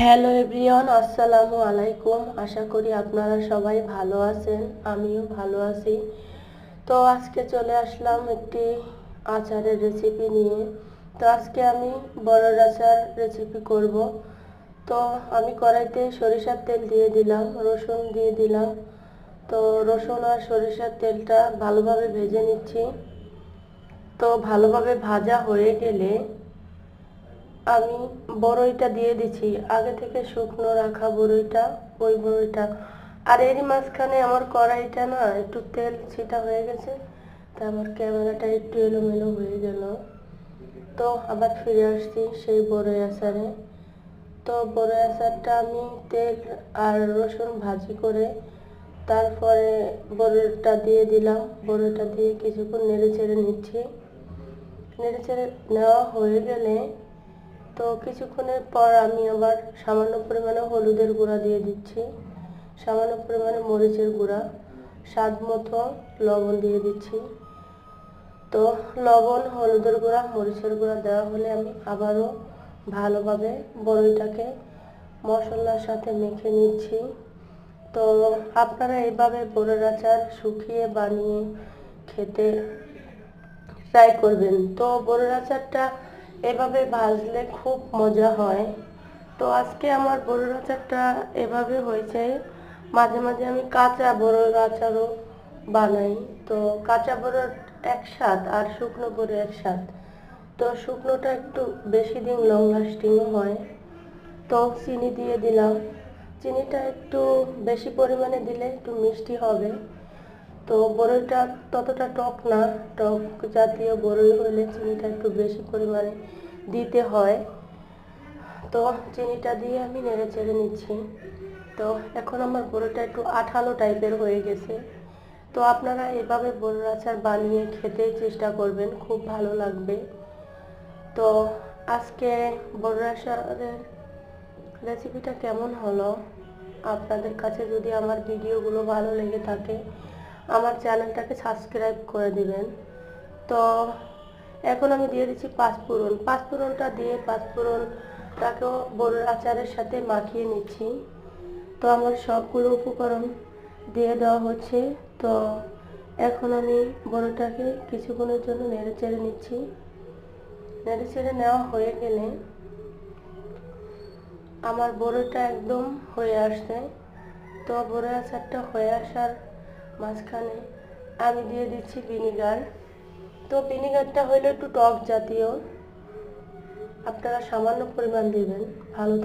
Hello everyone, আসসালামু আলাইকুম। আশা করি আপনারা সবাই ভালো আছেন, আমিও ভালো আছি। তো আজকে চলে আসলাম একটি আচারের রেসিপি নিয়ে। তো আজকে আমি বড়ের আচার রেসিপি করব। তো আমি কড়াইতে সরিষার তেল দিয়ে দিলাম, রসুন দিয়ে দিলাম। তো রসুন আর সরিষার তেলটা ভালোভাবে ভেজে নিচ্ছি। তো ভালোভাবে ভাজা হয়ে গেলে আমি বড়ইটা দিয়ে দিচ্ছি, আগে থেকে শুকনো রাখা বড়ইটা, ওই বড়ইটা। আর এরই মাঝখানে আমার কড়াইটা না একটু তেল ছিটা হয়ে গেছে, তা আমার ক্যামেরাটা একটু এলোমেলো হয়ে গেল। তো আবার ফিরে আসছি সেই বড়ই আচারে। তো বড়ই আচারটা আমি তেল আর রসুন ভাজি করে তারপরে বড়ইটা দিয়ে দিলাম। বড়ইটা দিয়ে কিছুক্ষণ নেড়ে চেড়ে নিচ্ছি। নেড়ে চেড়ে নেওয়া হয়ে গেলে তো কিছুক্ষণের পর আমি আবার সামান্য পরিমাণে হলুদের গুঁড়া দিয়ে দিচ্ছি, সামান্য পরিমাণে মরিচের গুঁড়া, স্বাদ মতো লবণ দিয়ে দিচ্ছি। তো লবণ, হলুদের গুঁড়া, মরিচের গুঁড়া দেওয়া হলে আমি আবারও ভালোভাবে বড়ইটাকে মশলার সাথে মেখে নিচ্ছি। তো আপনারা এইভাবে বড়ির আচার শুকিয়ে বানিয়ে খেতে ট্রাই করবেন। তো বড়ির আচারটা এভাবে ভাজলে খুব মজা হয়। তো আজকে আমার বড়ির আচারটা এভাবে হয়েছে। মাঝে মাঝে আমি কাঁচা বড়ির আচারও বানাই। তো কাঁচা বড়ির এক স্বাদ আর শুকনো বড়ি এক স্বাদ। তো শুকনোটা একটু বেশি দিন লং লাস্টিংও হয়। তো চিনি দিয়ে দিলাম, চিনিটা একটু বেশি পরিমাণে দিলে একটু মিষ্টি হবে। তো বড়ইটা ততটা টক না, টক জাতীয় বড়ই হলে চিনিটা একটু বেশি পরিমাণে দিতে হয়। তো চিনিটা দিয়ে আমি নেড়ে চেড়ে নিচ্ছি। তো এখন আমার বড়িটা একটু আঠালো টাইপের হয়ে গেছে। তো আপনারা এভাবে বড়ির আচার বানিয়ে খেতে চেষ্টা করবেন, খুব ভালো লাগবে। তো আজকে বড়ির আচারের রেসিপিটা কেমন হলো? আপনাদের কাছে যদি আমার ভিডিওগুলো ভালো লেগে থাকে আমার চ্যানেলটাকে সাবস্ক্রাইব করে দিবেন। তো এখন আমি দিয়ে দিচ্ছি পাঁচফোড়ন। পাঁচফোড়নটা দিয়ে পাঁচফোড়নটাকেও বড়ির আচারের সাথে মাখিয়ে নিচ্ছি। তো আমার সবগুলো উপকরণ দিয়ে দেওয়া হচ্ছে। তো এখন আমি বড়িটাকে কিছুক্ষণের জন্য নেড়ে চেড়ে নিচ্ছি। নেড়ে চেড়ে নেওয়া হয়ে গেলে আমার বড়িটা একদম হয়ে আসছে। তো বড়ি আচারটা হয়ে আসার মাঝখানে আমি দিয়ে দিচ্ছি ভিনিগার। তো ভিনিগারটা হইলে একটু টক জাতীয়, আপনারা সামান্য পরিমাণ দিবেন। ভালো